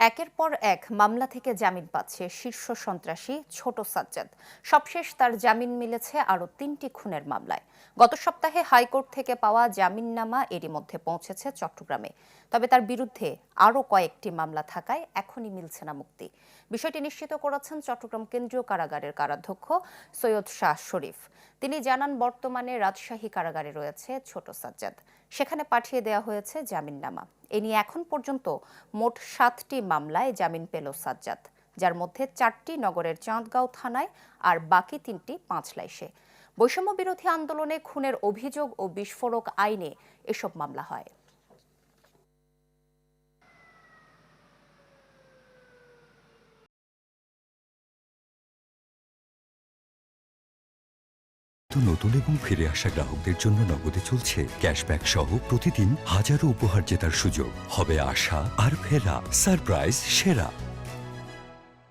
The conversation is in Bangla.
একের পর এক মামলা থেকে জামিন পাচ্ছে শীর্ষ সন্ত্রাসী ছোট সাজ্জাদ। সবশেষ তার জামিন মিলেছে আরও ৩টি খুনের মামলায়। গত সপ্তাহে হাইকোর্ট থেকে পাওয়া জামিননামা এরই মধ্যে পৌঁছেছে চট্টগ্রামে। তবে তার বিরুদ্ধে আরও কয়েকটি মামলা থাকায় এখনই মিলছে না মুক্তি। বিষয়টি নিশ্চিত করেছেন চট্টগ্রাম কেন্দ্রীয় কারাগারের কারাধ্যক্ষ সৈয়দ শাহ শরীফ। তিনি জানান, বর্তমানে রাজশাহী কারাগারে রয়েছে ছোট সাজ্জাদ। সেখানে পাঠিয়ে দেওয়া হয়েছে জামিননামা। এ নিয়ে এখন পর্যন্ত মোট 7টি মামলায় জামিন পেল সাজ্জাদ, যার মধ্যে 4টি নগরের চাঁদগাঁও থানায় আর বাকি 3টি পাঁচলাইশে। বৈষম্য বিরোধী আন্দোলনে খুনের অভিযোগ ও বিস্ফোরক আইনে এসব মামলা হয়। নতুন এবং ফিরে আসা গ্রাহকদের জন্য নগদে চলছে ক্যাশব্যাক সহ প্রতিদিন হাজারো উপহার জেতার সুযোগ। হবে আশা আর ফেরা, সারপ্রাইজ সেরা।